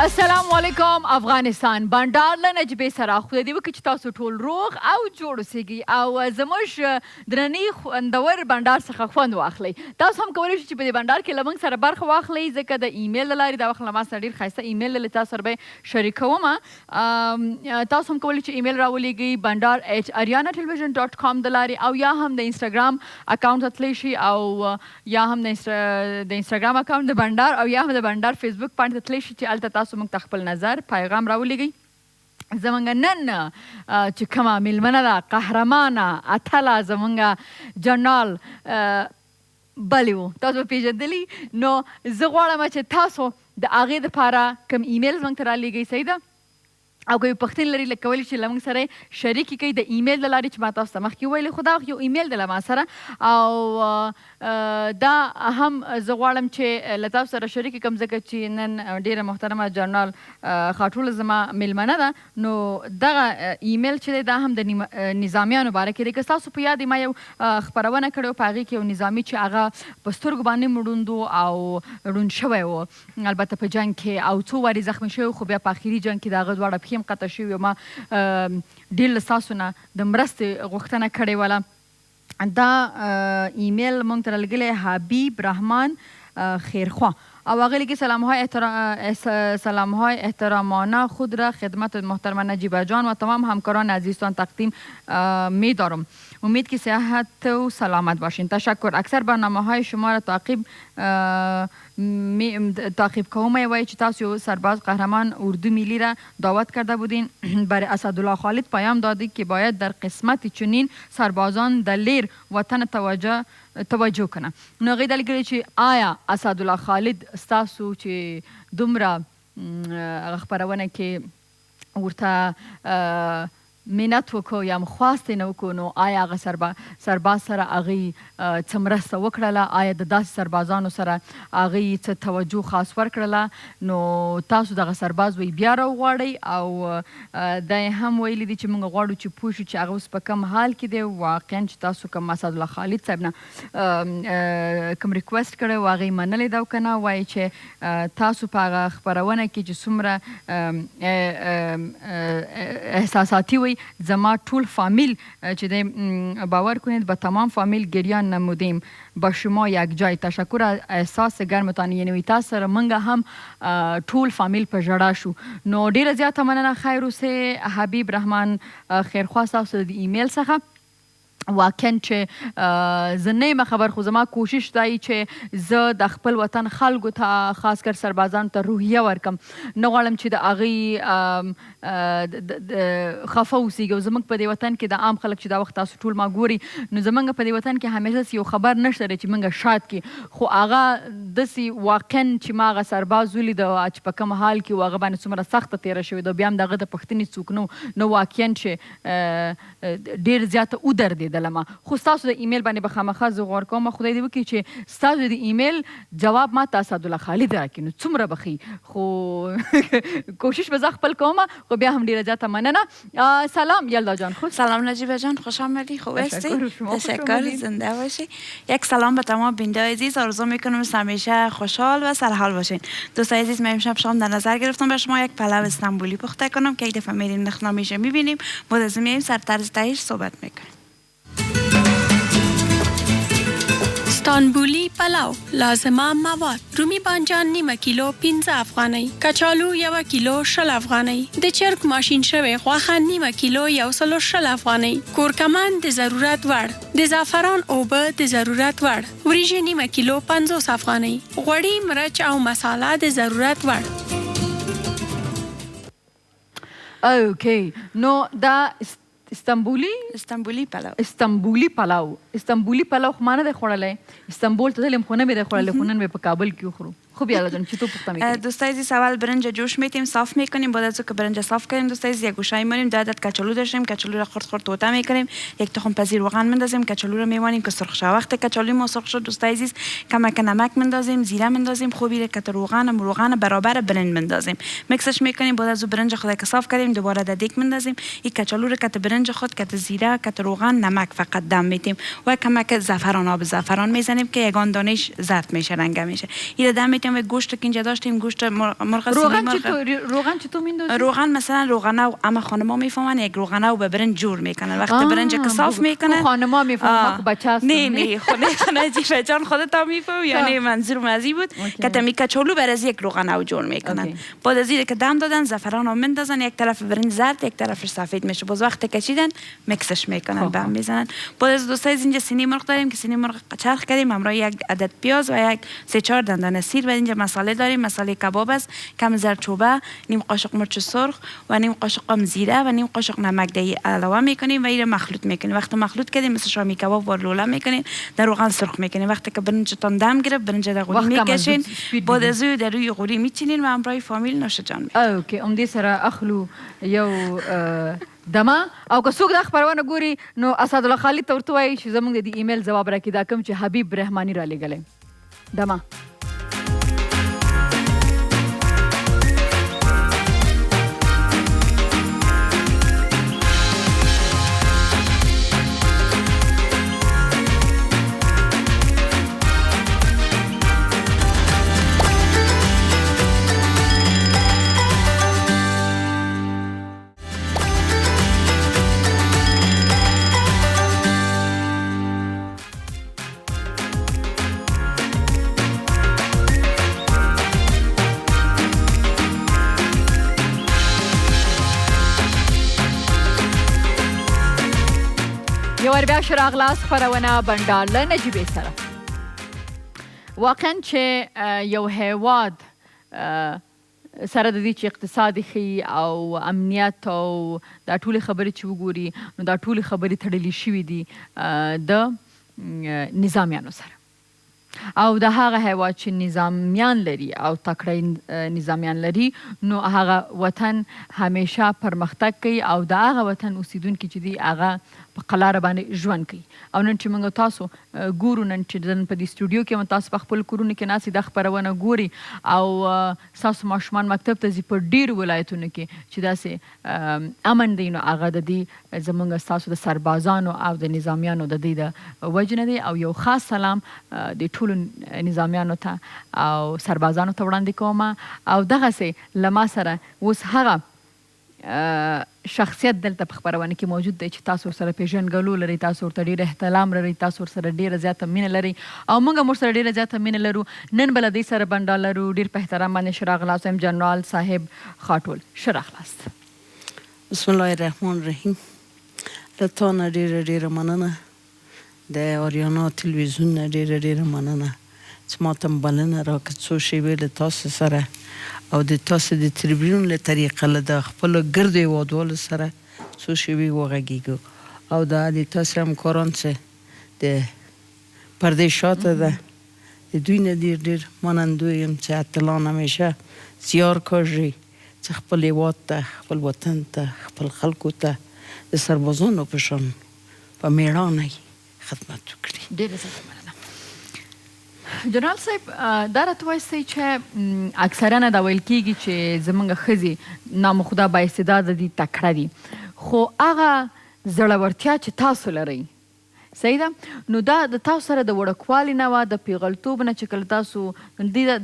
السلام علیکم افغانستان بنډار له نجیبې سره خدای دې وکړي چې تاسو ټول روغ او جوړ اوسئ او زموږ درنې خوندور بنډار څخه خوند واخلئ. تاسو هم کولی شئ چې په دې بنډار کې له موږ سره برخه واخلئ ځکه د ایمیل له لارې دا وخت له ما سره ډېر ښایسته ایمیل له تاسو سره به شریکوم. تاسو هم کولی چې ایمیل راولېږئ bandar@ariana.television.com د لارې او یا هم د انسټاګرام اکاونټ ته تللی شئ او یا هم د انسټاګرام اکاونټ د بنډار او یا هم د بنډار فیسبوک پاڼې ته تللی شئ چې هلته تاسو موږ ته خپل نظر پیغام راولېږئ. زمونږ نن چې کومه میلمنه ده قهرمانه اتله زمونږ جنرال بلې وو تاسو به پېژندلي نو زه غواړم چې تاسو د هغې دپاره کوم ایمیل زموږ ته رالیږئ صحیح ده او که یو پوښتنې لري لکه کولی چې له موږ سره شریکې کوي د ایمیل له لارې چې ما تاسو ته مخکې وویلې خو دا یو ایمیل دی له ما سره او دا هم زه غواړم چې له تاسو سره شریکې کړم ځکه چې نن ډېره محترمه جنرال خاټوله زما میلمنه ده نو دغه ایمیل چې دی دا هم د نظامیانو باره کې دی که ستاسو په یاد ما یو خپرونه کړې وه په هغې کې یو نظامي چې هغه په سترګو باندې مړوند و او ړوند شوی و البته په جنګ کې او څو وارې زخمي شوی خو بیا په آخري جنګ کې د هغه دواړه پښې هم قطع شوي او ما ډېر له ستاسو نه د مرستې غوښتنه کړې وله. دا ایمیل موږ ته رالیږلی حبیب رحمان خیرخوا او هغه لیگه سلامهای احترامانه خود را خدمت محترمه نجیبه جان و تمام همکاران عزیزتان تقدیم می دارم. امید که صحت و سلامت باشین. تشکر. اکثر برنامه های شما را تعقیب کوم وی چې تاسو یو سرباز قهرمان اردو ملی را دعوت کرده بودین برای اسدالله خالد پیام دادید که باید در قسمت چنین سربازان در لیر وطن توجه کنه. نو هغې دا لیکلي چې آیا اسدالله خالد ستاسو چې دومره هغه خپرونه کې ورته منت وکړو یا خواست یې نه وکړو نو آیا هغه سرباز سره هغوی څه مرسته وکړله آیا د داسې سربازانو سره هغوی څه توجه خاص ورکړله نو تاسو دغه سرباز وی بیا راوغواړئ او دا یې هم ویلي دي چې موږ غواړو چې پوه شو چې هغه اوس په کوم حال کې دی واقعا چې تاسو کوم اسدالله خالد صاحب نه کوم ریکویسټ کړی و هغې منلی ده او که نه وایي چې تاسو په هغه خپرونه کې چې څومره احساساتي وی زما ټول فامیل چې دی باور کنید به تمام فامیل گریان نمودیم با شما یک جای. تشکر احساس گرمتان یعنی تاسو سره موږ هم ټول فامیل په ژړا شو نو ډېره زیاته مننه خیر اوسئ حبیب رحمان خیرخوا ستاسو د ایمیل څخه. واقعا چې زه نه یم خبر خو زما کوشش دی چې زه د خپل وطن خلکو ته خاص کر سربازانو ته روحیه ورکم نه غواړم چې د هغوی خفه اوسېږي او زموږ په دې وطن کې د عام خلک چې دا وخت تاسو ټول ما ګوري نو زموږ په دې وطن کې همیشه یو خبر نشته دی چې موږ شاد کړي خو هغه داسې واقعا چې ما هغه سرباز ولیده چې په کوم حال کې و هغه باندې څومره سخته تېره شوې ده بیا هم د هغه د پوښتنې څوک نو واقعا چې ډېر زیاته ودردېده خو ستاسو د ایمیل باندې به خامخا زه غور کوم خدای دې وکړي چې ستاسو د ایمیل جواب ما ته اسدالله خالد راکړي نو څومره به ښي خو کوشش به زه خپل کوم خو بیا هم ډېره زیاته مننه. سلام یلدا جان خوش. سلام نجیبه جان خوش آمدی. خوب هستی؟ تشکر زنده باشی. یک سلام به تمام بیننده عزیز آرزو میکنم همیشه خوشحال و سرحال باشین. دوستای عزیز من امشب شام در نظر گرفتم به شما یک پلو استانبولی پخته کنم که یک دفعه میریم نخنامیشه میبینیم بعد از میایم سر طرز تهیه‌اش صحبت میکنیم. استانبولی پلاو لازمه مواد رومی بانجان نیمه کیلو 15 افغانی کچالو 1 کیلو 60 افغانی د چرګ ماشین شوی غوښه نیمه کیلو 160 افغانی کورکمن د ضرورت وړ د زعفران اوبه د ضرورت وړ وریژې نیمه کیلو 50 افغانی غوړي مرچ او مساله د ضرورت وړ. اوکی نو دا استانبولی پلاو خو ما نه دی خوړلی استانبول ته تلیم خو نه مې دی خوړلی خو نن مې په کابل کې وخورو. خب یالا جان چطور پخته میکنیم؟ دوستای عزیز اول برنج جوش میتیم صاف میکنیم بعد از که برنج صاف کردیم دوستای عزیز یک گوشه میمونیم دو عدد کچالو داشتیم کچالو را خرد خرد توته میکنیم یک تخم پذیر روغن میندازیم کچالو را میوانیم که سرخ شه وقتی کچالو ما سرخ شد دوستای عزیز کمک نمک میندازیم زیره میندازیم خوبی که روغن برابر برنج میندازیم میکسش میکنیم بعد از برنج خود که صاف کردیم دوباره در دیگ میندازیم این کچالو را که برنج خود که زیره که روغن نمک فقط دم میتیم و کمک زعفران آب زعفران میزنیم که یگان دانش زرد میشه رنگ میشه این دم میتیم میکنیم و گوشت که اینجا داشتیم گوشت مرغ روغن چطور میندازی؟ روغن مثلا روغنه اما خانما میفهمن یک روغنه و به برنج جور میکنن وقتی برنج که صاف میکنن خانما میفهمن بچه هستن نه خود نجیبه جان خودت هم میفهمی یعنی منظورم ازی بود که تمی کچالو بر از یک روغنه جور میکنن بعد از اینکه دم دادن زعفران رو میندازن یک طرف برنج زرد یک طرفش سفید میشه باز وقتی کشیدن میکسش میکنن دم میزنن بعد از دوستای اینجا سینی مرغ داریم که سینی مرغ چرخ کردیم همراه یک عدد پیاز و یک 3-4 دندان سیر و اینجا مساله داریم مساله کباب است کم زردچوبه نیم قاشق مرچ سرخ و نیم قاشق زیره و نیم قاشق نمک دی علاوه میکنیم و این مخلوط میکنیم وقتی مخلوط کردیم مثل شامی کباب با لوله میکنیم در روغن سرخ میکنیم وقتی که برنجتون دم گرفت برنج در قوری میکشین بعد از او در روی قوری میچینین و همراه فامیل نوش جان میکنین اوکی دې سره اخلو یو دمه او که څوک دا خپرونه ګوري نو اسدالله خالد ته ورته وایي چې زموږ د دې ایمیل ځواب راکړي دا کوم چې حبیب رحماني رالیږلی دمه یو بیا راغلاست خپرونه بنډار له نجیبې سره واقعا چې یو هیواد سره د دې چې اقتصاد ښي او امنیت او دا ټولې خبرې چې وګوري نو دا ټولې خبرې تړلې شوي دي د نظامیانو سره او د هغه هیواد چې نظامیان لري او تکړه نظامیان لري نو هغه وطن همیشه پرمختګ کوي او د هغه وطن اوسیدونکي چې دي هغه په قلاره باندې ژوند کوي او نن چې موږ تاسو ګورو نن چې په دې سټوډیو کې هم تاسو په خپل کورونو کې ناستئ دا خپرونه ګوري او ستاسو ماشومان مکتب ته ځي په ډېرو ولایتونو کې چې داسې امن دی نو هغه د دې زموږ ستاسو د سربازانو او د نظامیانو د دې د وجې نه دی او یو خاص سلام د ټولو نظامیانو ته او سربازانو ته وړاندې کوم او دغسې له ما سره اوس هغه شخصیت دلته په خپرونه کې موجود دی چې تاسو ورسره پیژنګلو لرئ تاسو ورته ډېر احترام لرئ تاسو ورسره ډېره زیاته مینه لرئ او موږ هم ورسره ډېره زیاته مینه لرو نن به له دوی سره بنډار لرو ډېر په احترام باندې ښه راغلاست وایم جنرال صاحب خاټول ښه راغلاست بسم الله الرحمن الرحیم له تا نه ډېره ډېره مننه د آریانا تلویزیون نه ډېره ډېره مننه چې ما ته بلنه راکړه څو شېبې له تاسو سره او د تاسو د تریبیون له طریقه له د خپلو ګردو هېوادوالو سره څو شېبې وغږېږو او دا د تاسو همکاران چې د پردې شاته ده د دوی نه ډېر ډېر منندوی یم چې اتلان همیشه زیار کاږي چې خپل هېواد ته خپل وطن ته خپل خلکو ته د سربازانو په شان په مېړانه خدمت وکړي ډېره زیاته مننه جنرال صاحب دا راته وایستئ چې اکثرا دا ویل کېږي چې زموږ ښځې نامخدا بااستعداده دي تکړه دي خو هغه زړورتیا چې تاسو لرئ صحیح ده نو دا د تاسو سره د وړوکوالي نه وه د پیغلتوب نه چې کله تاسو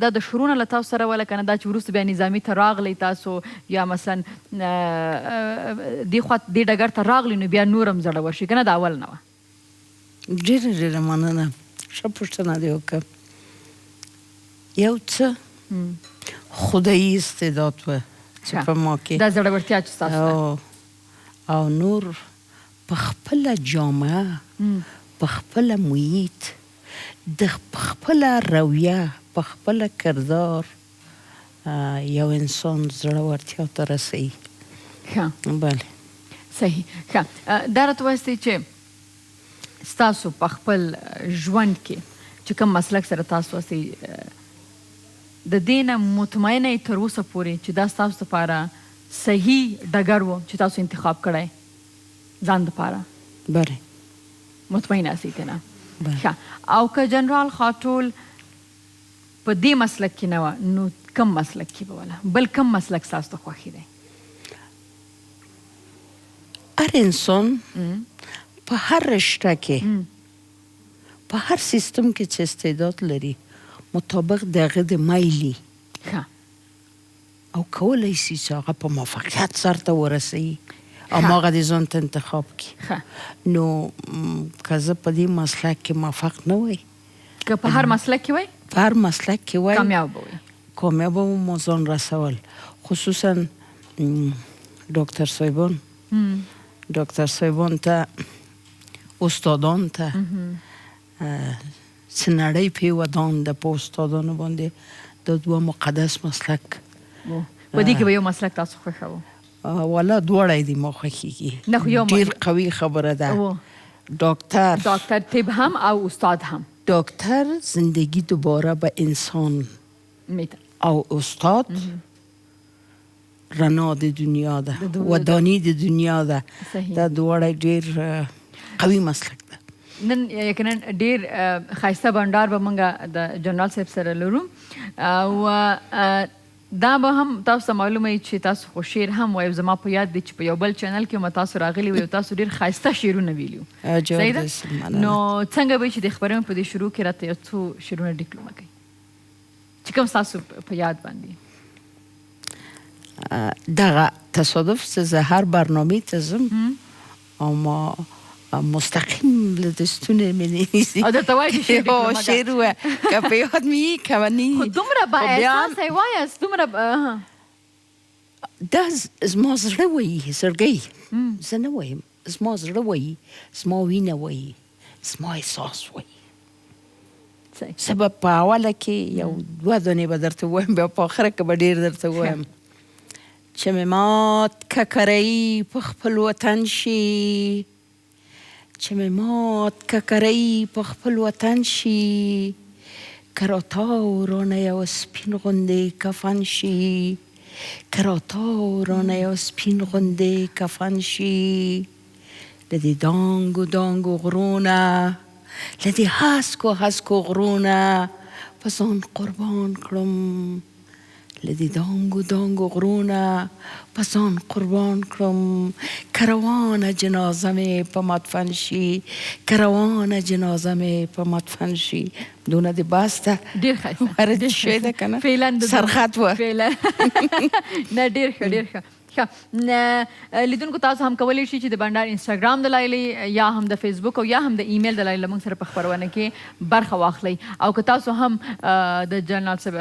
دا د شروع نه له تاسو سره وله که نه دا چې وروسته بیا نظامي ته راغلی تاسو یا مثلا دې خوا دې ډګر ته راغلی نو بیا نور هم زړور شي که نه د اول نه وه ډېره ډېره مننه ښه پوښتنه دې وکړه یو څه خدایي استعداد وه چې په ما کې دا زړورتیا چې ستاسو ده او نور په خپله جامعه په خپله محیط په خپله رویه په خپله کردار یو انسان زړورتیا ته رسوي ښه بله صحیح ښه دا راته وایستئ چې ستاسو په خپل ژوند کې چې کوم مسلک سره تاسو واسئ د دې نه مطمئنه یې تر اوسه پورې چې دا ستاسو دپاره صحیح ډګر و چې تاسو انتخاب کړی ځان دپاره بله مطمئن یاستئ ترې ښه او که جنرال خاټول په دې مسلک کې نه وه نو کم مسلک کې به وله بل کم مسلک ستاسو ته خوښي دی هر انسان په هر رشته کې په هر سیستم کې چې استعداد لري مطابق د هغه د مایلي ښه او کولی شي چې هغه په موفقیت سرته ورسوي او هغه د ځان ته انتخاب کړي. نو که زه په دې مسلک کې موفق نه وای، که په هر مسلک کې وای، په هر مسلک کې وای، کامیاب به وای، کامیاب به مو ځان رسول. خصوصا ډاکټر صاحبان ته، استادان ته چې نړۍ پې ودان ده په استادانو باندې، دا دوه مقدس مسلک. په دې کې به یو مسلک تاسو خوښوو؟ والا دواړه دي ما خوښېږي. نه خو یو ډېر قوي خبره ده. ډاکټر طب هم او استاد هم. ډاکټر زندگی دوباره به انسان او استاد رڼا د دنیا ده، ودانی د دنیا ده. دا دواړه ډېر قوي مسلک ده. نن یقینا ډېر ښایسته بنډار به موږ د جنرال صاحب سره لرو او دا به هم تاسو ته معلومه وي چې تاسو خو شعر هم وایو. زما په یاد دی چې په یو بل چینل کې هم تاسو راغلي وي او تاسو ډېر ښایسته شعرونه ویلي وو. صحیح ده؟ نو څنګه به چې د خبرونې په دې شروع کې راته یو څو شعرونه ډیکلومه کوي چې کوم ستاسو په یاد باندې؟ دغه تصادف چې زه هر برنامې ته ځم او ما مستقیم له دستونه مې نیسي او درته وایي چې شعر ډیکلومه ده. شعر ووایه که په یاد مې وي که نه خو دومره با احساسه یې وایاست، دومره دا زما زړه وایي، زړګی زه نه وایم، زما زړه وایي، زما وینه وایي، زما احساس وایي. سبب په اوله کې یو دوه دانې به درته ووایم، بیا په آخره کې به ډېر درته ووایم چې مې مات ککرۍ په خپل وطن شي، چې مې مات ککرۍ په خپل وطن شي، که راتاو رانه یو سپین غوندې کفن شي، که راتاو رانه یو سپین غوندې کفن شي، له دې دانګو دانګو غرونه، له دې هسکو هسکو غرونه په ځان قربان کړم، له دې دانګو دانګو غرونه په ځان قربان کړم، که روانه جنازه مې په مدفن شي، که روانه جنازه مې په مدفن شي. دونه د بس ده، ډېر ښایسته ورد شوی ده که نه، سرخط و نه ډېر ښه ډېر ښه. لیدونکو تاسو هم کولی شئ چې د بنډار انسټاګرام د لایلې یا هم د فیسبوک او یا هم د ایمیل د لایلې موږ سره په خپرونه کې برخه واخلئ. او که تاسو هم د جنرال صاحب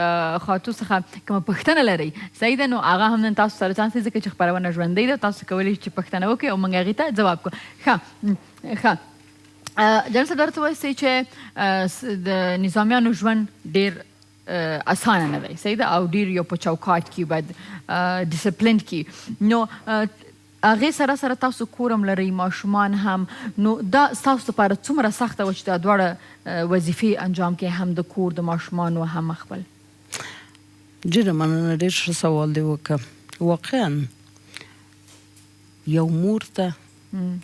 خاطو څخه کومه پوښتنه لرئ، صحیح ده، نو هغه هم نن تاسو سره چانس دی ځکه چې خپرونه ژوندۍ ده، تاسو کولی شئ چې پوښتنه وکړئ او موږ هغې ته ځواب کړو. ښه جنرال صاحب درته وایستئ چې د نظامیانو ژوند ډېر اسانه نه دی، صحیح ده، او ډېر یو په چوکاټ کې باید ډیسپلین کې. نو هغې سره سره تاسو کور هم لرئ، ماشومان هم، نو دا ستاسو لپاره څومره سخته وه چې دا دواړه وظیفې انجام کړئ، هم د کور د ماشومانو هم خپل؟ ډېره مننه، ډېر ښه سوال دی وکړه. واقعا یو مور ته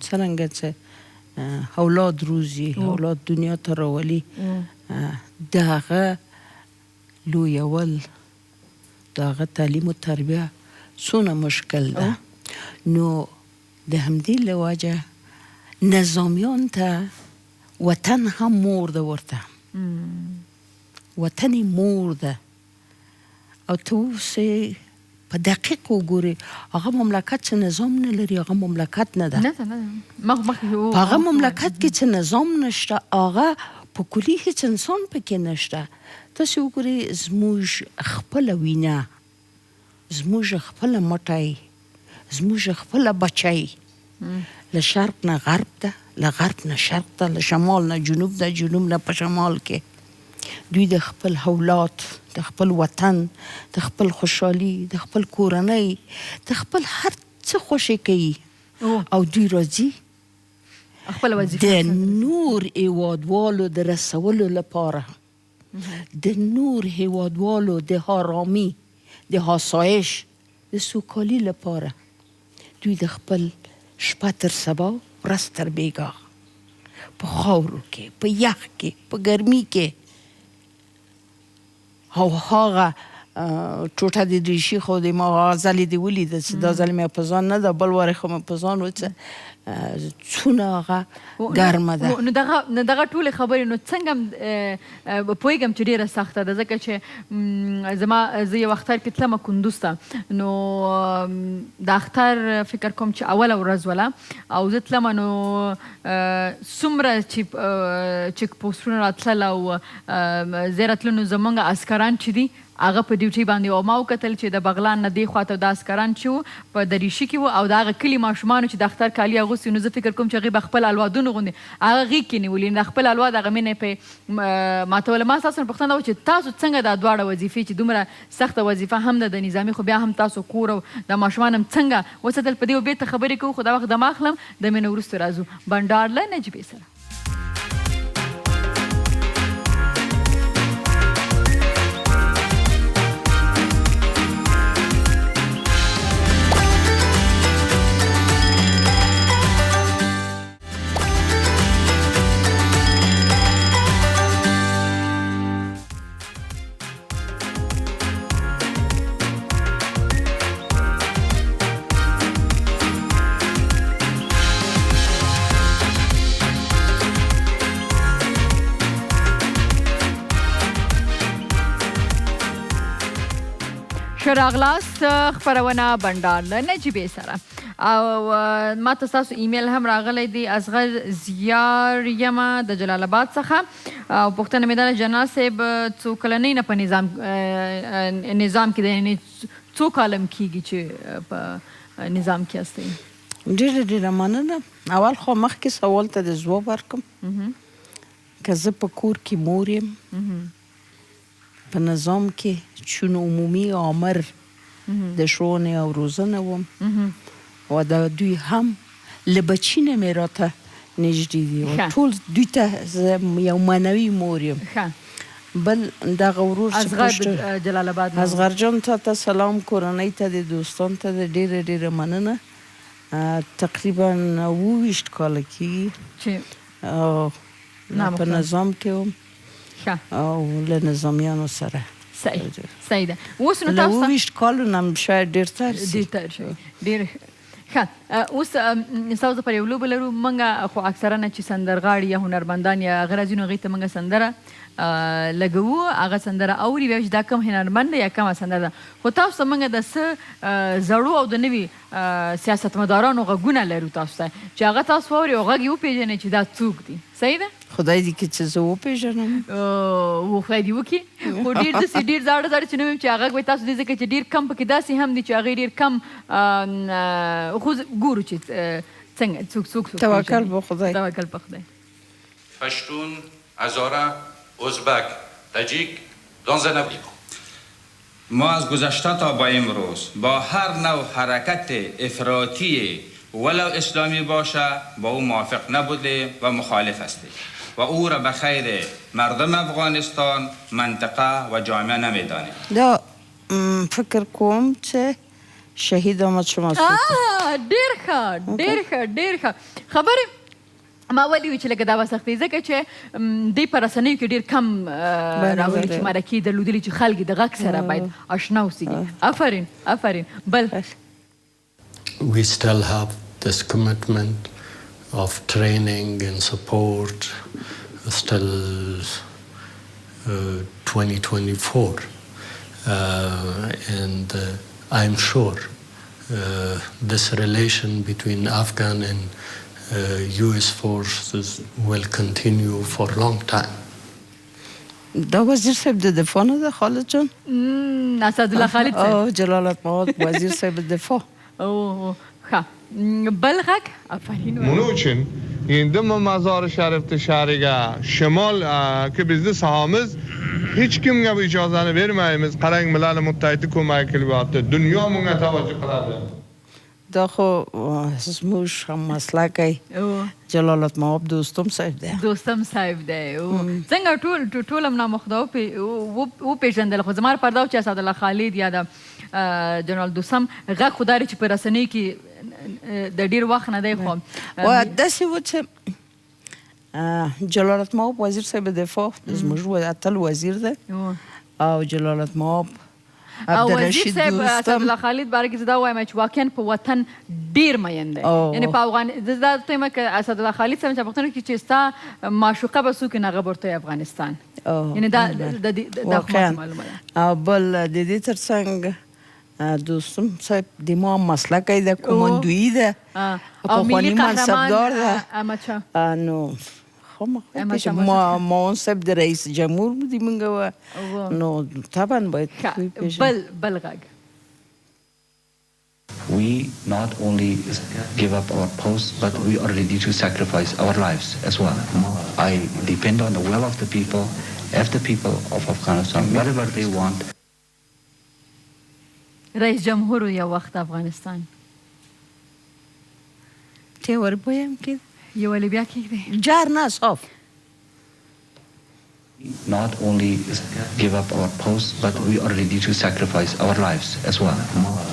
څرنګه چې اولاد روزي، اولاد دنیا ته راولي، د هغه لویول، د هغه تعلیم و تربیه څونه مشکل ده. نو د همدې له وجه نظامیان ته وطن هم مور ده، ورته وطن مور ده. او ته اوس په دقیق وګورې هغه مملکت چې نظام نه لري هغه مملکت نه ده. په هغه مملکت کې چې نظام نشته هغه په کلي هیڅ انسان پکې نشته. تاسې وګورئ زموږ خپله وینه، زموږ خپله مټی، زموږ خپله بچی له شرق نه غرب ده، له غرب نه شرق ده، له شمال نه جنوب ده، جنوب نه په شمال کې. دوی د خپل اولاد، د خپل وطن، د خپل خوشحالي، د خپل کورنۍ، د خپل هر څه خوښې کوي او دوی راځي د نور هیوادوالو د رسولو لپاره، د نور هیوادوالو د آرامي، د آسایش، د سوکالي لپاره. دوی د خپل شپه تر سبا، ورځ تر بیګا په خاورو کې، په یخ کې، په ګرمي کې او هغه ټوټه د دریشي خو د ما ځلې دې ولیده چې دا ځل مې په ځان نه ده بل وارې خو مې په ځان و چې څونه هغه ګرمه ده. نو دغه ټولې خبرې نو څنګه پوهېږم چې ډېره سخته ده ځکه چې زه یو اختر کې تلمه کندوز ته نو د اختر فکر کوم چې اوله ورځ وله او زه تلمه نو څومره چې چیک پوسټونه راتلل او زه راتلم نو زمونږ عسکران چې دي هغه په ډیوټي باندې او ما وکتل چې د بغلان نه دې خواته د عسکران چې وو په دریشي کې وو او د هغه کلي ماشومانو چې د اختر کالي اغوستي نو زه فکر کوم چې هغوی به خپل الوادونه غوندې هغه غېږ کې نیولي د خپل الواد هغه مینه یې پرې ماتوله. ما ستاسو نه پوښتنه وکړه چې تاسو څنګه دا دواړه وظیفې چې دومره سخته وظیفه هم ده د نظامي خو بیا هم تاسو کور او د ماشومان هم څنګه وساتل په دې او بېرته خبرې کوو خو دا وخت دم اخلم د مینه وروسته راځو بنډار له نجیبې سره. ښه راغلاست خپرونه بنډار له نجیبې سره او ما ته ستاسو ایمیل هم راغلی دی اصغر زیار یمه د جلال آباد څخه او پوښتنه مې دا جنرال صاحب څو کلنۍ نه په نظام کې دی یعنې څو کالم کېږي چې په نظام کې هستئ؟ ډېره مننه. اول خو مخکې سوال ته د ځواب ورکړم که زه په کور کې مور یم په نظام کې چون عمومي آمر د ښوونې او روزنه وم و د دوی هم له بچي نه مې راته نږدې دي و ټول دوی ته زه یو معنوي مور یم. بل دغه ورور اصغر جلال آباد اصغر جان ته سلام کورنۍ ته د دوستان ته د ډېره مننه. تقریبا 28 کاله کېږي چې په نظام کې وم او له نظامیانو سره. صحیح ده. اوس نو تاسو 28 کالو نه شاید ډېر تر شي. ډېر ښه. اوس ستاسو پر یو لوبه لرو موږ خو اکثره نه چې سندرغاړي یا هنرمندان یا هغه راځي نو هغوی ته موږ سندره لګوو هغه سندره اوري بیا چې دا کم هنرمند ده یا کمه سندره ده خو تاسو ته موږ د څه زړو او د نوي سیاستمدارانو غږونه لرو تاسو ته چې هغه تاسو واورئ او غږ یې وپېژنئ چې دا څوک دي. صحیح ده؟ خدای دې کړي چې زه وپېژنم. خدای دې وکړي خو ډېر داسې ډېر زاړه چې نه ویم چې هغه به تاسو دې ځکه چې ډېر کم پکې داسې هم دي چې هغې ډېر کم خو ګورو چې څنګه څوک توکل به خدای. توکل په خدای. پشتون، هزاره، ازبک، تاجیک، دانزنبی. ما از گذشته تا با امروز با هر نوع حرکت افراطی ولو اسلامی باشه با او موافق نبوده و مخالف هستیم و او را به خیر مردم افغانستان منطقه و جامعه نمیدانیم. دا فکر کوم چې شهید احمد شما ډېر ښه خبرې ما ولې وی چې لکه دا به سختې ځکه چې دې په رسنیو کې ډېر کم راغلي چې مرکې درلودلي چې خلک د غږ سره باید اشنا اوسېږي. آفرین. بل We still have this commitment of training and support still 2024 and I'm sure this relation between Afghan and US forces will continue for a long time. دا وزیر صاحب د دفاع نه ده خالد جان؟ اسدالله خالد صاحب. جلالت مآب وزیر صاحب دفاع. ښه بل غږ آفرین. Bunun için indim mazar-ı şerifte şeriga şimal ki bizde sahamız hiç kimge bu icazanı vermeyimiz. Qarang Milal Muttahidi ko'mak qilyapti. Dunyo bunga tavajjuh qiladi. دا خو زموږ هم مسلکی جلالت مآب دوستم صاحب دی. څنګه ټول هم نامخدا وپېژندل خو زما لپاره دا و چې اسدالله خالد یا د جنرال دوستم غږ خو دا دی چې په رسنیو کې د ډېر وخت نه دی خو داسې و چې جلالت مآب وزیر صاحب دفاع زموږ اتل وزیر دی او جلالت مآب او وزیر صاحب اسدالله خالد باره کې زه دا وایم چې واقعا په وطن ډېر مین دی یعنې په افغان زه دا ته وایم که اسدالله خالد صاحب چې پوښتنه کړي چې ستا معشوقه به څوک وي هغه به ورته افغانستان یعنې دا خو معلومه ده. او بل د دې تر څنګ دوستم صاحب د ما مسلکی ده کماندویی ده پخواني منصبدار ده نو ما صاحب د رئیس جمهور بودی منگه و نو طبعا باید بل غاگ. We not only give up our posts, but we are ready to sacrifice our lives as well. I depend on the will of the people, if the people of Afghanistan, whatever they want. رئیس جمهور یو وقت افغانستان ته ورپویم که یو ولی بیا کېږدی جار نه صاف. Not only give up our posts, but we are ready to sacrifice our lives as well.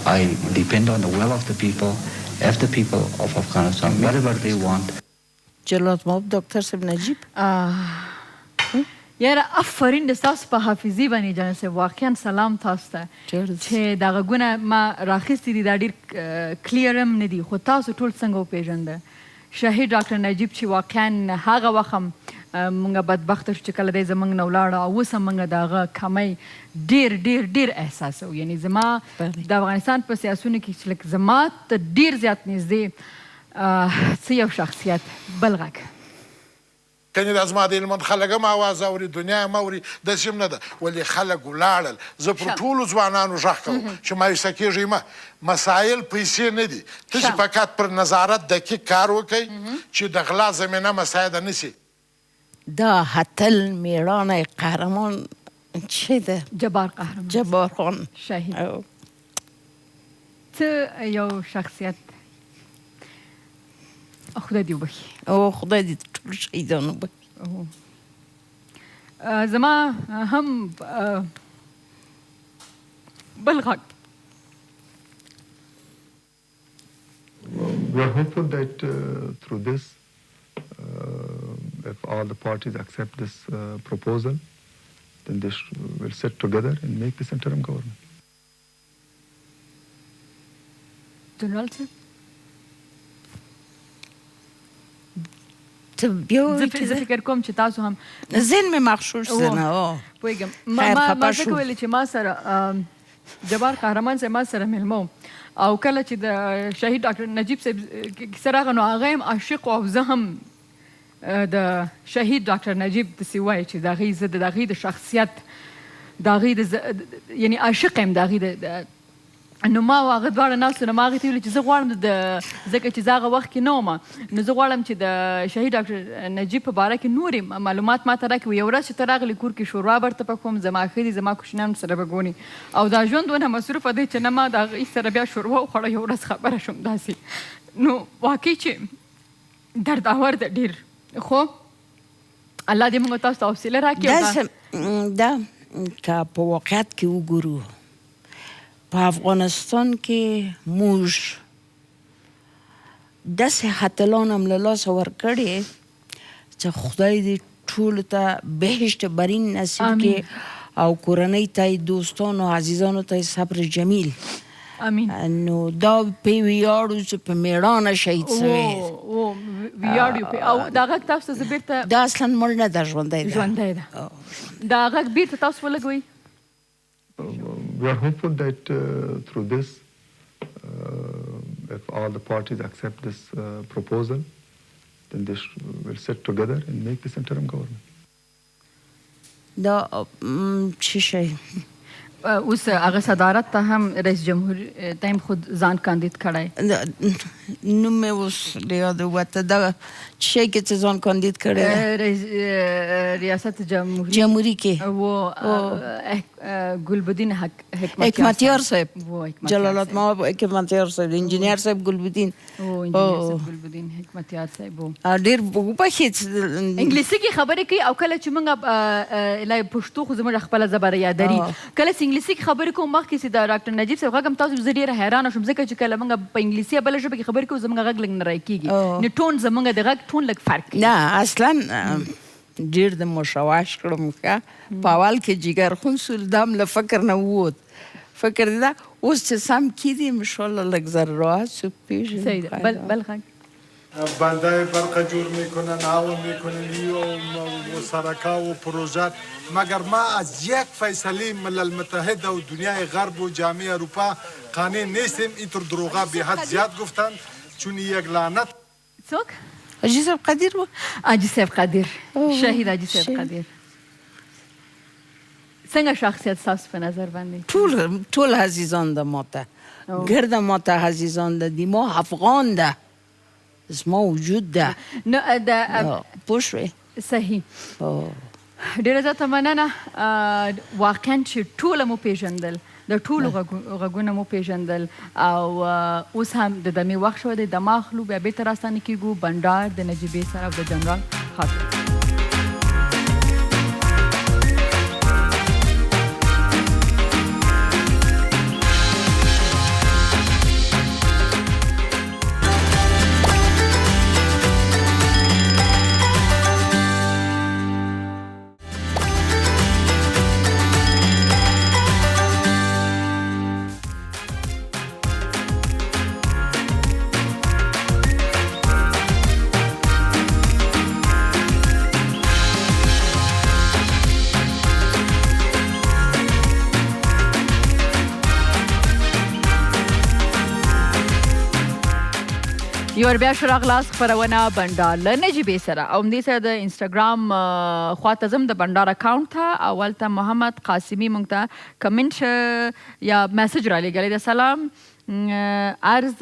I depend on the will of the people, if the people of Afghanistan, whatever they want. جلات ماب دکتر صاحب نجیب یاره افرین د ستاسو په حافظي باندې جان صاحب واقعا سلام تاسو ته چې دا غږونه ما راخیستي دي دا ډېر کلیر هم نه دي خو تاسو ټول څنګه وپېژنده شهید ډاکټر نجیب چې واقعا هغه وخت هم مونږ بدبخته شو چې کله دی زموږ نه ولاړه او اوس هم مونږ د هغه کمی ډېر ډېر ډېر احساسوو یعنې زما د افغانستان په سیاسونو کې چې لکه زما ته ډېر زیات نږدې څه یو شخصیت بل غږ کنې دا زما د هلمند خلک هم اواز اوري دنیا هم اوري داسې هم نه ده ولې خلک ولاړل زه پر ټولو ځوانانو غږ کوم چې مایوسه کېږئ مه مسایل پیسې نه دي تاسې فقط پر نظارت دقیق کار وکئ چې د غلا زمینه مساعده نه سي. دا حتل میړانه قهرمان چی ده؟ جبار قهرمان جبار خان شهید ته یو شخصیت خدای دې وبخي او خدای دې ټول شهیدان وبخي. زما هم بل غږ We are hopeful that through this, if all the parties accept this proposal, then they will sit together and make this interim government. جنرال صاحب زه فکر کوم چې تاسو هم ذهن مې مغشوش نه پوهېږم ما ځکه ویلې چې ما سره جبار قهرمان صاحب ما سره میلمه او کله چې د شهید ډاکټر نجیب صاحب کیسه راغله نو هغه هم عاشق او زه هم د شهید ډاکټر نجیب داسې وایي چې د هغې زه د هغې د شخصیت د هغې یعنې عاشق یم د هغې نو ما او هغه دواړه ناستو نو ما هغې ته ویلې چې زه غواړم ځکه چې زه هغه وخت کې نه وم نو زه غواړم چې د شهید ډاکټر نجیب په باره کې نورې معلومات ما ته راکړي یو ورځ چې ته راغلې کور کې شوروا به ورته پخوم زما ښه دي زما کوچنیان سره به ګوري او دا ژوند دونه مصروفه دی چې نه ما د هغې سره بیا شوروا وخوړه یو ورځ خبره شوم داسې نو واقعي چې دردآور ده ډېر خو الله دې موږ تاسو ته حوصله راکړي دا که په واقعیت کې وګورو په افغانستان کې موږ داسې حتلان هم له لاسه ورکړي چې خدای دې ټولو ته بهشت برین نصیب کړي او کورنۍ ته دوستانو عزیزانو ته صبر جمیل امین. نو دا په ویاړو چې په میړانه شهید شوی ویاړو په او دا غږ تاسو ته زه بیرته دا اصلا مړ نه ده ژوندی ده دا غږ بیرته تاسو ولګوئ. We are hopeful that through this, if all the parties accept this proposal, then they will sit together and make this interim government. دا چی شي؟ اوس هغه صدارت ته هم رئیس جمهور ته هم خود ځان کاندید کړی نوم مې اوس له یاده وته دا چی شي کې چې ځان کاندید کړی ریاست جمهوری کې و گلبدین حکمتیار صاحب جلالت مآب حکمتیار صاحب انجینیر صاحب گلبدین گلبدین حکمتیار صاحب ډېر وبخښئ انګلیسي کې خبرې کوي او کله چې موږ لا پښتو خو زموږ خپله ژبه یادري کله چې انګلیسي کې خبرې کوم مخکې چې د ډاکټر نجیب صاحب غږ هم تاسو زه ډېره حیرانه شوم ځکه چې کله موږ په انګلیسي یا بله ژبه کې خبرې کوو زموږ غږ لږ نری کېږي نو ټون زموږ د غږ ټون لږ فرق کوي نه اصلا ډېر د مشوش کړم ښه په اول کې جګر خون سول دام له فکر نه ووت فکر دی دا اوس چې سم کیدی انشالله لږ ذره راحت شو پیش صحیح ده بل غږ بندای برق جور میکنن هوا میکنن و سرکا و پروژات مگر ما از یک فیصله ملل متحد و دنیای غرب و جامعه اروپا قانع نیستیم. اینطور دروغا به حد زیاد گفتن چون یک لعنت. څوک؟ حاجي صاحب قدیر و حاجي صاحب قدیر شهید حاجي صاحب قدیر څنګه شخصیت ستاسو په نظر باندې؟ ټول عزیزان ده ماته ګرده ماته عزیزان ده دی ما افغان ده زما وجود ده نو د پوه شوې صحیح ډېره زیاته مننه واقعا چې ټوله مو پیژندل د ټولو غږونه مو پیژندل او اوس هم د دمې وخت شوی دی دمه اخلو بیا بېرته راستانه کېږو بنډار د نجیبې سره او د جنرال خاطر یو ور بیا شو راغلاست خپرونه بنډار له نجیبې سره او همدې سره د انسټاګرام خواته ځم د بنډار اکاونټ ته اول ته محمد قاسمي موږ ته کمنټ یا میسج رالیږلی د سلام عرض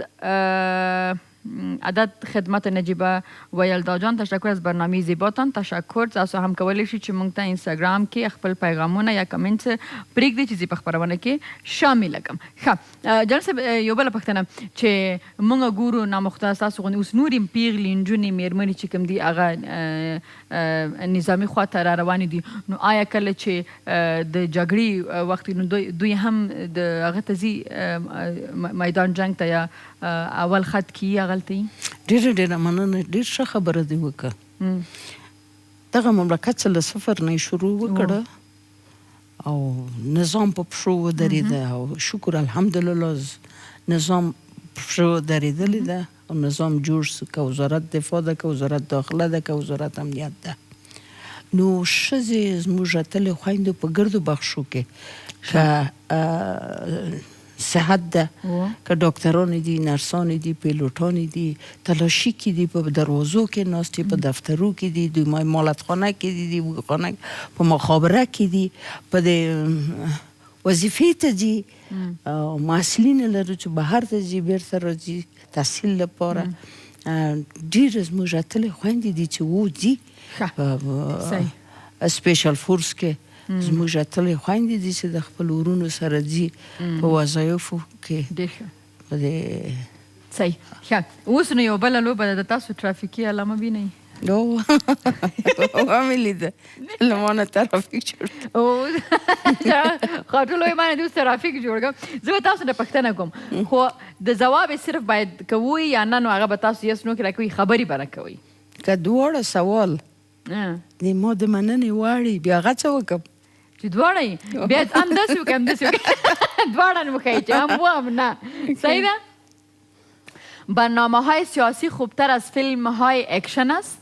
عدد خدمت نجیبه ویلدا جان تشکر از برنامه زیباتان تشکر تاسو هم کولی شئ چې موږ ته انسټاګرام کې خپل پیغامونه یا کمنټس پرېږدئ چې زه په خپرونه کې شامله کړم. ښه جان صاحب یو بله پوښتنه چې موږ ګورو نامختار ستاسو غوندې اوس نورې پیغلې نجونې مېرمنې چې کوم دي هغه نظامي خوا ته را روانې دي نو آیا کله چې د جګړې وخت نو دوی هم د هغه ته ځي میدان جنګ ته یا اول خط کې غلطي ډېره مننه ډېر ښه خبره دې وکړه دغه مملکت څه له صفر نه شروع وکړه او نظام په پښو ودرېده او شکر الحمدلله نظام په پښو درېدلی ده او نظام جوړ سو که وزارت دفاع ده که وزارت داخله ده که وزارت امنیت ده نو ښځې زموږ اتلې خویندو په ګردو بخشو کې که صحت ده که ډاکټران دي نرسان دي پیلوټان دي تلاشي کې دي په دروازو کې ناست دي په دفترو کې دي دوی مالتخانه کې دي خانه په مخابره کې دي په دې وظیفې ته دي محصلین لرو چې بهر ته ځي بیرته راځي تحصیل لپاره ډېر زموږ اتلې خویندې دي چې وځي په سپیشل فورس کې زموږ اتلې خویندې دي چې د خپل ورونو سره ځي په وظایفو کې په دې صحیح ښه اوس نو یو بله لوبه ده د تاسو ټرافیکي علامه وینئ ومې لیده له ما نه ترافیک جوړ خاټولو یې باندې اوس ترافیک جوړ کړم زه به تاسو نه پوښتنه کوم خو د ځواب یې صرف باید کوئ یا نه نو هغه به تاسو یس نو کې راکوئ خبرې به راکوئ که دواړه سوال د ما د مننې واړې بیا هغه څه وکړم چې دواړه یې بیا هم داسې وکړئ هم داسې وکړئ دواړه نه وښیئ چې هم و هم نه صحیح ده برنامه های سیاسی خوبتر از فیلم های اکشن است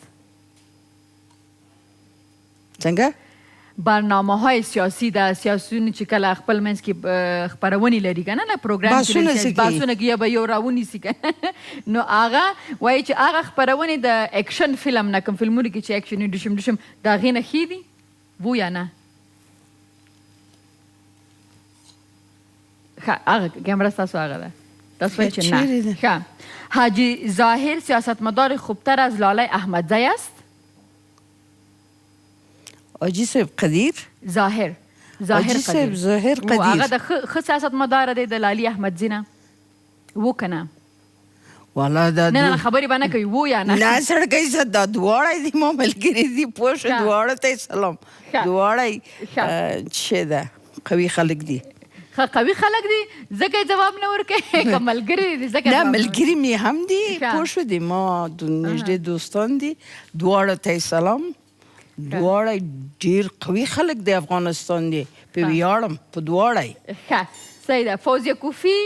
څنګه برنامه های سیاسی د سیاسیونو چې کله خپل منځ کې خپرونې لري که نه پروګرام بحثونه کې یا به یو راونیسي که نو هغه وایي چې هغه خپرونې د اکشن فلم نه کوم فلمونو کې چې اکشن ډشم د هغې نه ښې دي وو یا نه هغه کیمره ستاسو هغه ده تاسو وایي چې نه ښه حاجی ظاهر سیاستمدار خوبتر از لاله احمدزی است حاجی صاحب قدیر ظاهر حاجی صاحب ظاهر قدیر هغه د ښه سیاستمدار دی د لالي احمدزي نه و که نه والا دا نه خبرې به نه کوي و یا نه نه سړکی زه دا دواړه دي ما ملګري دي پوه شو دواړه ته سلام دواړه چې ده قوي خلک دي قوي خلک دي ځکه جواب نه ورکوي که ملګري دي ځکه نه ملګري مې هم دي پوه شو دي ما نږدې دوستان دي دواړه ته سلام دواړه ډېر قوي خلک دی افغانستان دی په ویاړم په دواړه ښه صحیح ده. فوزیه کوفي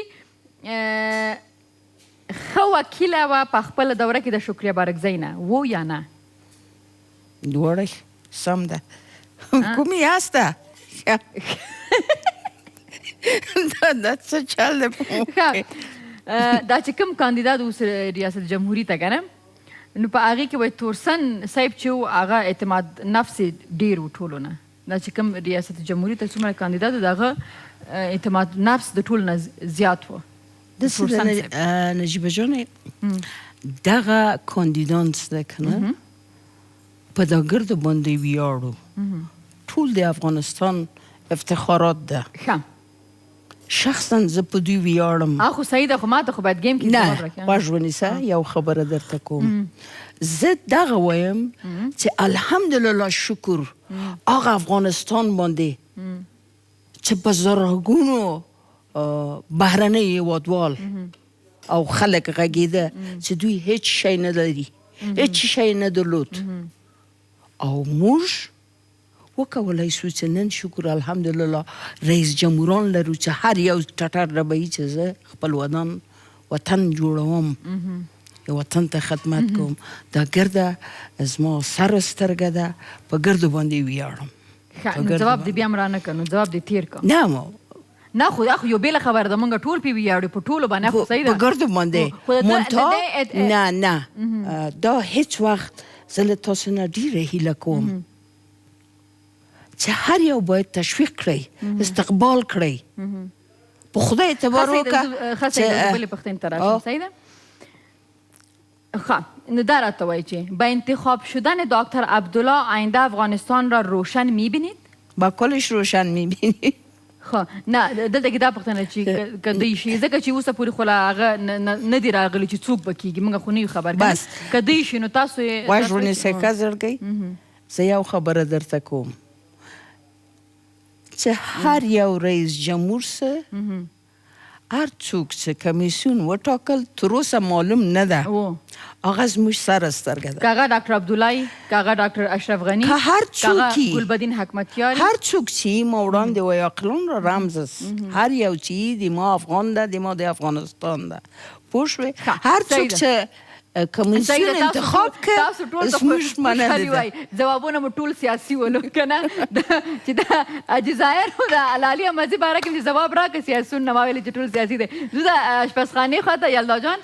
ښه وکیله وه په خپله دوره کې د شکریه بارکزۍ نه و یا نه؟ دواړه سم ده. کومې یاست ده؟ دا څه چل دی؟ دا چې کوم کاندیدات اوس ریاست جمهوري ته که نه، نو په هغې کې وایي تورسن صاحب چې و هغه اعتماد نفس ډېر و ټولو نه. دا چې کوم ریاست جمهوري ته څومره کاندیدات و د هغه اعتماد نفس د ټولو نه زیات و. داسې ده نجیبه جانې، دغه کاندیدان چې ده که نه په دا ګردو باندې ویاړو. ټول د افغانستان افتخارات ده. شخصا زه په دوی ویاړم. خو صحیح ده، خو ما ته خو باید ګیم کې جواب راکړې. نه غوږ ونیسه، یو خبره درته کوم. زه دغه وایم چې الحمدلله شکر هغه افغانستان باندې چې په زرګونو بهرنۍ هېوادوال او خلک غږېده چې دوی هیڅ شی نه لري، هیڅ شی نه درلود، او موږ وکولای شو چې نن شکر الحمدلله رئیس جمهوران لرو چې هر یو ټټر ربهیي چې زه خپل وطن جوړوم، یو وطن ته خدمت کوم. دا ګرده زما سر سترګه ده، په ګردو باندې ویاړم. نو جواب دې بیا هم رانه کړه، نو جواب دې تیر کړه. نه خو دا خو یو بېله خبره ده، موږ ټول پې ویاړو په ټولو باندې. خو صحیح ده په ګردو باندې منتها نه دا هیڅ وخت زه له تاسو نه ډېره هیله کوم چې هر یو باید تشویق کړئ، استقبال کړئ، په خدای اعتبار وکړه. ښه صحیح ده، بلې پوښتنې ته راشم. صحیح ده. ښه نو دا راته وایي چې با انتخاب شدن دکتر عبدالله آینده افغانستان را روشن میبینید؟ با کلش روشن میبینید. خو نه دلته کې دا پوښتنه چې که دوی شي، ځکه چې اوسه پورې خو لا هغه نه دي راغلي چې څوک به کېږي، موږ خو نه یو خبر. بس که دوی شي نو تاسو یې غوږ ونیسئ ښه زړګۍ. زه یو خبره درته کوم چې هر یو رئیس جمهور څه هر څوک چې کمیسیون وټاکل تر اوسه معلوم نه ده، هغه زموږ سره سترګه ده. که هغه ډاکټر عبدالله، که هغه ډاکټر اشرف غني، که هر څوک ګلبدین حکمتیار، هر څوک چې ما وړاندې وایي اقلون را رمز است، هر یو چې د ما افغان ده، د ما د افغانستان ده. پوه شوې؟ هر څوک چې کمیسیون انتخاب که زموږ مننده ده. ځوابونه مو ټول سیاسي ولو که نه، چې د جزایر او د علالي امازي باره کې چې ځواب راکړه سیاسون نه، ما ویلې چې ټول سیاسي دی. زه د اشپزخانې خواته یلدا جان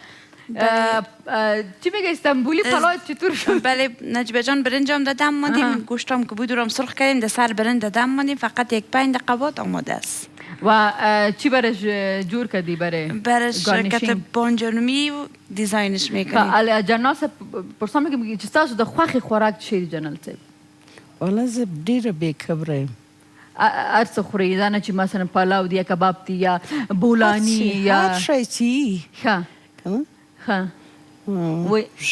چی میگه استانبولی پلو چطور شد؟ بله نجیبه جان برنج هم دادم ماندیم، گوشت هم که بود رو هم سرخ کردیم، در سر برنج دادم ماندیم، فقط 1-5 دقیقه بعد آماده است. و چی برش جور کردی برش شرکت بانجانومی دیزاینش میکنیم. جنرال صاحب پرسان میگم چې تاسو د خوښې خوراک څه دی جنرال صاحب؟ والا زه ډېره بېخبره یم. هر څه خورئ، دا نه چې مثلا پلاو دی یا کباب دی یا بولانی یا هر شی چې وي. ښه ښه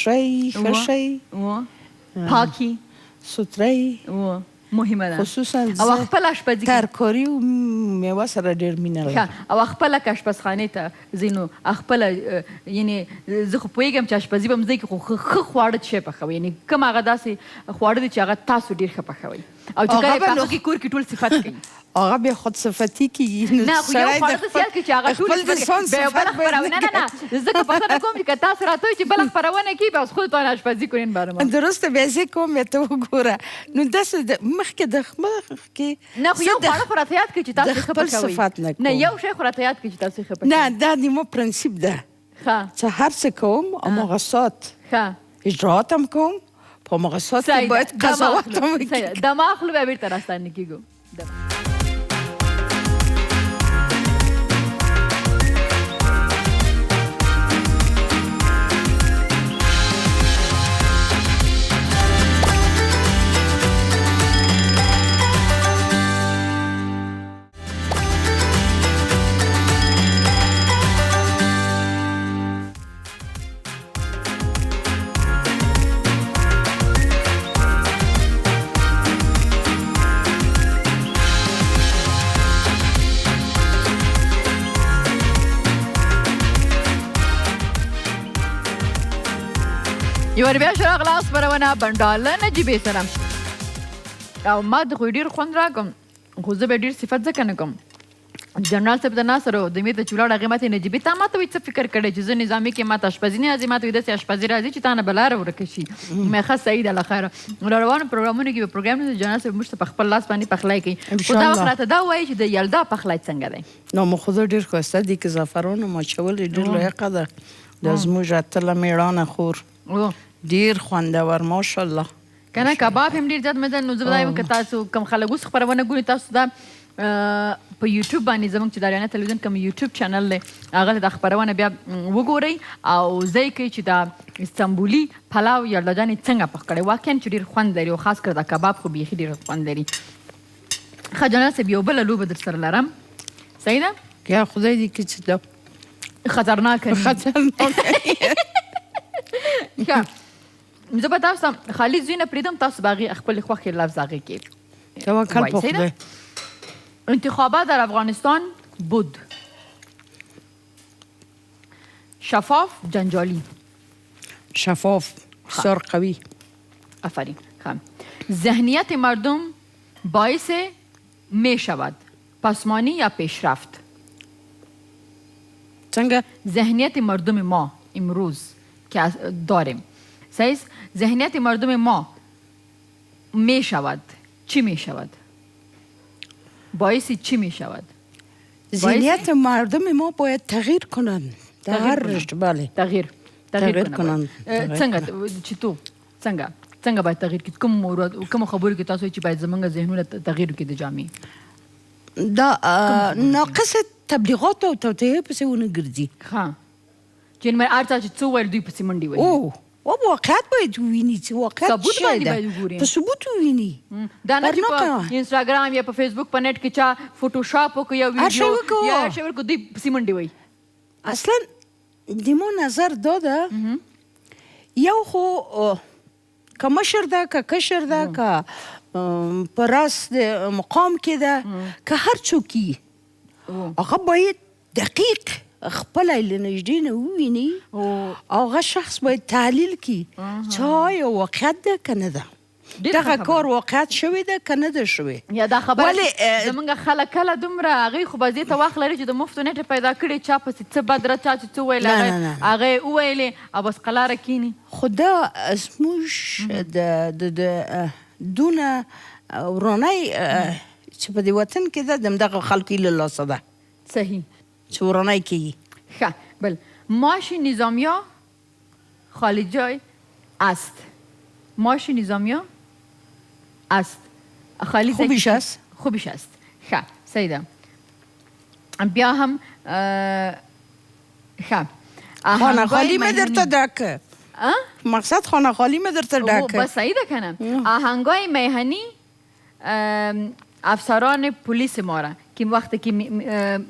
شی ښه شی پاکي سترهی مهمه ده، خصوصا او خپل اشپزي ترکاري او میوه سره ډېر مینه لرم. او خپله که اشپزخانې ته ځئ نو خپله یعنې زه خو پوهېږم چې اشپزي به م ځای کې خو ښه خواړه څه شی پخوئ، یعنې کوم هغه داسې خواړه دي چې هغه تاسو ډېر ښه پخوئ او چې کله یې پخه کړي کور کې ټول صفت کوي. هغه بیا خود صفتي کېږي. نه خو یو خواړه داسې یاد کړي چې هغه ټول صفت کوي. بیا بله خپرونه نه زه که پوښتنه کوم چې که تاسو راته وایئ چې بله خپرونه کړي بیا اوس خودتان اشپزي کنین برای ما. درسته بیا زه کوم بیا ته وګوره. نو داسې مخکې د مخکې نه خو یو خواړه خو راته یاد کړي چې تاسو ښه خپل صفات نه کوم. نه یو شی خو راته یاد کړي چې تاسو ښه پخوئ. نه دا د ما پرنسیپ ده چې هر څه کوم هماغه ساعت اجراات هم کوم، په هماغه ساعت کې باید قضاوت هم وکړي. دماغ بیا بیرته راستانه کېږو. یو ور بیا شو غلاس خپرونه بنډار له نجیبې سره. او ما د خو ډېر خوند راکړم، خو زه به ډېر صفت ځکه نه کوم جنرال صاحب د ناصر او د میر د چولاړ هغې ماته نجیبې تا ماته وایي څه فکر کړی چې زه نظامي کې ماته اشپزي نه راځي ماته وایي داسې اشپزي راځي چې تا نه به لاره ورکه شي مې ښه صحیح ده له خیره را روانو پروګرامونو کې به پروګرام نه جنرال صاحب موږ ته په خپل لاس باندې پخلی کوي خو دا وخت راته دا وایي چې د یلدا پخلی څنګه دی نو مو خدا ډېر ښایسته دي که زعفرانو ماچول یې ډېر لایقه ده دا زموږ اتله مېړانه خور ډېر خوندور ماشاءالله که نه کباب هم ډېر زیات مزه نو زه به دا یم که تاسو کوم خلک اوس خپرونه ګوري تاسو دا په یوټیوب باندې زموږ چې د اریانا تلویزیون کوم یوټیوب چینل دی هغه ته دا خپرونه بیا وګورئ او ځای کوي چې دا استانبولي پلاو یلداګانې څنګه پخ کړی واقعا چې ډېر خوند لري او خاص کر دا کباب خو بیخي ډېر خوند لري ښه جنرال صاحب یو بله لوبه در سره لرم صحیح ده یا خدای دې کړي چې دا خطرناکه ښه زه به تاسو ته خالي زوی نه پرېږدم تاسو به هغې خپلې خوښې لفظ هغې کې توکل په خدای انتخابات در افغانستان بود شفاف جنجالی شفاف بسیار قوی آفرین ذهنیت مردم باعث می شود پسمانی یا پیشرفت څنګه ذهنیت مردم ما امروز که داریم صحیح ذهنیت مردم ما می شود چی می شود باعث چی می شود ذهنیت مردم ما باید تغییر کنند در هر رشته بله تغییر کنند څنګه چې تو څنګه باید تغییر کړي کوم مورد کوم خبرو کې تاسو چې باید زمونږ ذهنونه تغییر کړي د جامع دا ناقص تبلیغات او توطئه پسې ونه ګرځي ها چې مې ارته چې څو ویل دوی پسې منډي وایي او واقعیت باید وویني چې واقعیت ثبوت باندې باید وګوري په ثبوت وویني دا نه چې په انستاګرام یا په فیسبوک په نیټ کې چا فوټوشاپ وکړي یا ویډیو یا هر شی ورکړي دوی پسې منډي وایي اصلا د مو نظر دا ده یو خو که مشر ده که کشر ده که په راس د مقام کې ده که هر څوک هغه باید دقیق خپل له نږدې نه وویني او هغه شخص باید تحلیل کړي چې آیا واقعیت ده که نه ده دغه کار واقعیت شوی ده که نه ده شوی یا دا خبره زمونږ خلک کله دومره هغوی خو به دې ته وخت لري چې د مفتو نیټه پیدا کړي چا پسې څه بد چا چې څه ویل هغه یې وویلې او بس قلاره کیني خو دا زموږ د دونه ورانی چې په دې وطن کې ده د همدغه خلکو له لاسه ده صحیح چې ورانی کیږي ښه بل معاش نظامیا خالی جای است معاش نظامیا است خالی خوبیش است خوبیش است ښه صحیح ده بیا هم ښه خانه خالی مې درته ډاکه مقصد خانه خالی مې درته ډاکه بس صحیح ده کنه آهنگای میهنی افسران پلیس ما را که وقتی که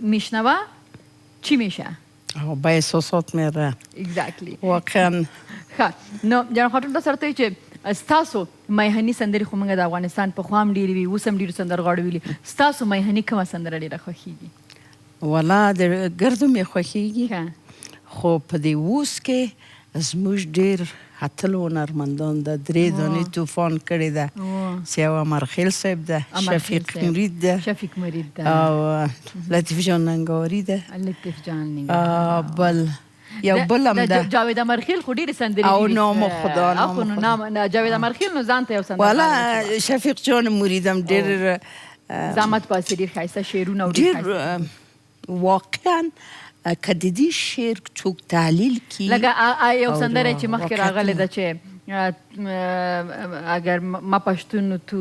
میشنوه چی میشه؟ با احساسات میره exactly واقعا ښه نو جناب خاطر دا سره ته چې ستاسو میهني سندرې خو موږ د افغانستان په خوا هم ډېرې وي اوس هم ډېرو سندرغاړو ویلي ستاسو میهني کومه سندره ډېره خوښېږي والا د ګردو مې خوښېږي خو په دې اوس کې زموږ ډېر اتلو هنرمندان ده درې دانې طوفان کړې ده سیاوه مرخیل صاحب ده شفیق مرید ده او لطیف جان ننګاري ده بل یو بل هم ده جاوید مرخیل خو ډېرې سندرې او نام خدا جاوید مرخیل نو ځان ته یو سندره والا شفیق جان مرید هم ډېر زحمت باسي ډېر ښایسته شعرونه او ډېر واقعا که د دې شعر څوک تحلیل کړي لکه یو سندره چې مخکې راغلې ده چې اگر ما پښتون تو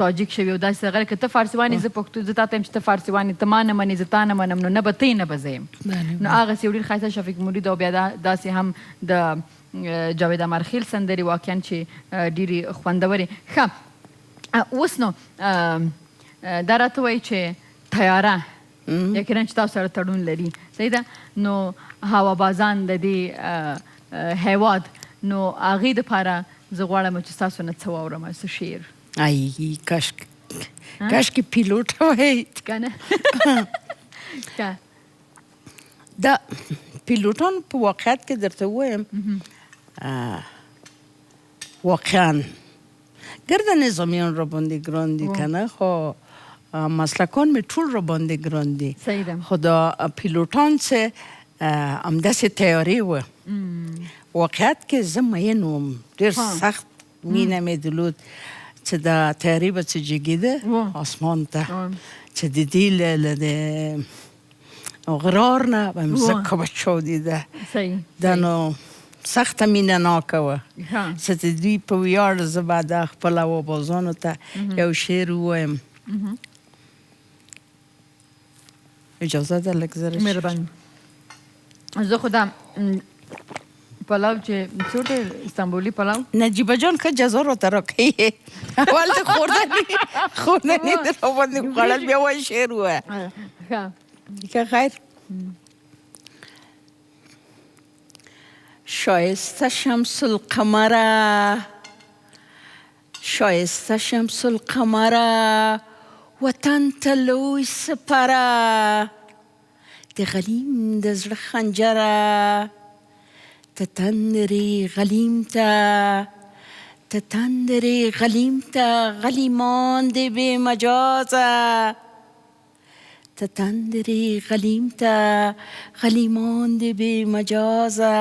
تاجیک شوی او داسې هغه که ته فارسیوانې زه پښتو زه تا ته یم چې ته فارسیوانې ته ما نه منې زه تا نه منم نو نه به ته یې نه به زه یم نو هغسې یو ډېر ښایسته شفیق مرید او بیا داسې هم د جاوید امرخیل سندرې واقعا چې ډېرې خوندورې ښه اوس نو دا راته وایي چې تیاره یقینا چې تاسو سره تړون لري صحیح ده نو هوابازان د دې هیواد نو هغې دپاره زه غواړم چې ستاسو نه څه واورم څه شعر ای کاشکې پیلوټ وای که نه دا پیلوټان په واقعیت کې درته ووایم واقعا ګرده نظامیان را باندې ګران دي که نه خو مسلکان مې ټول را باندې ګران دي صحیح ده. خو دا پیلوټان چې همداسې تیارې وه واقعیت کې زه مین وم ډېر سخت مینه مې درلود چې دا تیارې به چې جګېده آسمان ته چې د دې له د غرار نه به مځکه به چاودېده دا نو سخته مینه ناکه وه چې د دوی په ویاړ زه به د خپلو آوازانو ته یو شعر ووایم اجازه ده لږ زره مهرباني زه خو دا پلاو چې څو دی استانبولي پلاو نجیبه جان ښه جزا راته راکوي اول ته خوردني در راباندې خوړل بیا وایي شعر ووایه که خیر شایسته شمس القمره شایسته شمس القمره وطن ته لوی سپره د غلیم د زړه خنجره ته تندرې غلیم ته ته تندرې غلیم ته غلیمان دې بې مجازه ته تندرې غلیم ته غلیمان دې بې مجازه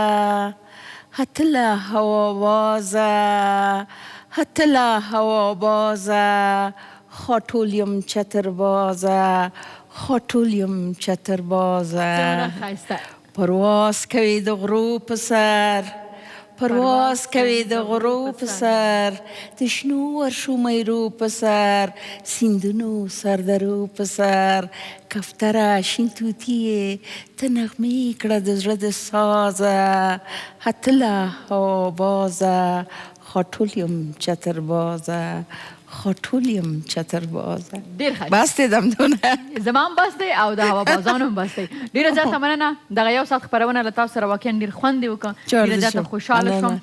هتله هوا بازه هتله هوا بازه خاطول یم چتر بازه خاطول یم چتر بازه پرواز کوي د غرو په سر پرواز کوي د غرو په سر د شنو ورشو میرو په سر سیندونو سردرو په سر کفتره شین توتیې ته نغمې کړه د زړه د سازه هتله هوا بازه خاطول یم چتر بازه خاطول یم چتر بازه ډېر ښه بس دی دمدونه زما هم بس دی او د هوابازانو هم بس دی ډېره زیاته مننه دغه یو ساعت خپرونه له تاسو سره واقعا ډېر خوند یې وکړه ډېره زیاته خوشحاله شوم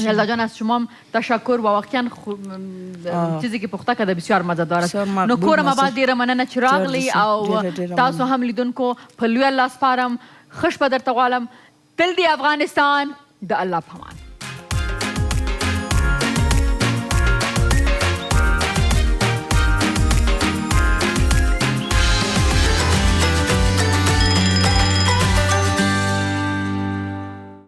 یلدا جان از شما هم تشکر و واقعا چیزی که پخته کرده بسیار مزه‌دار است نو کورم بعد ډېره مننه چې راغلی او تاسو هم لیدونکو په لوی الله سپارم خوش به درته غواړم تل دې افغانستان د الله په امان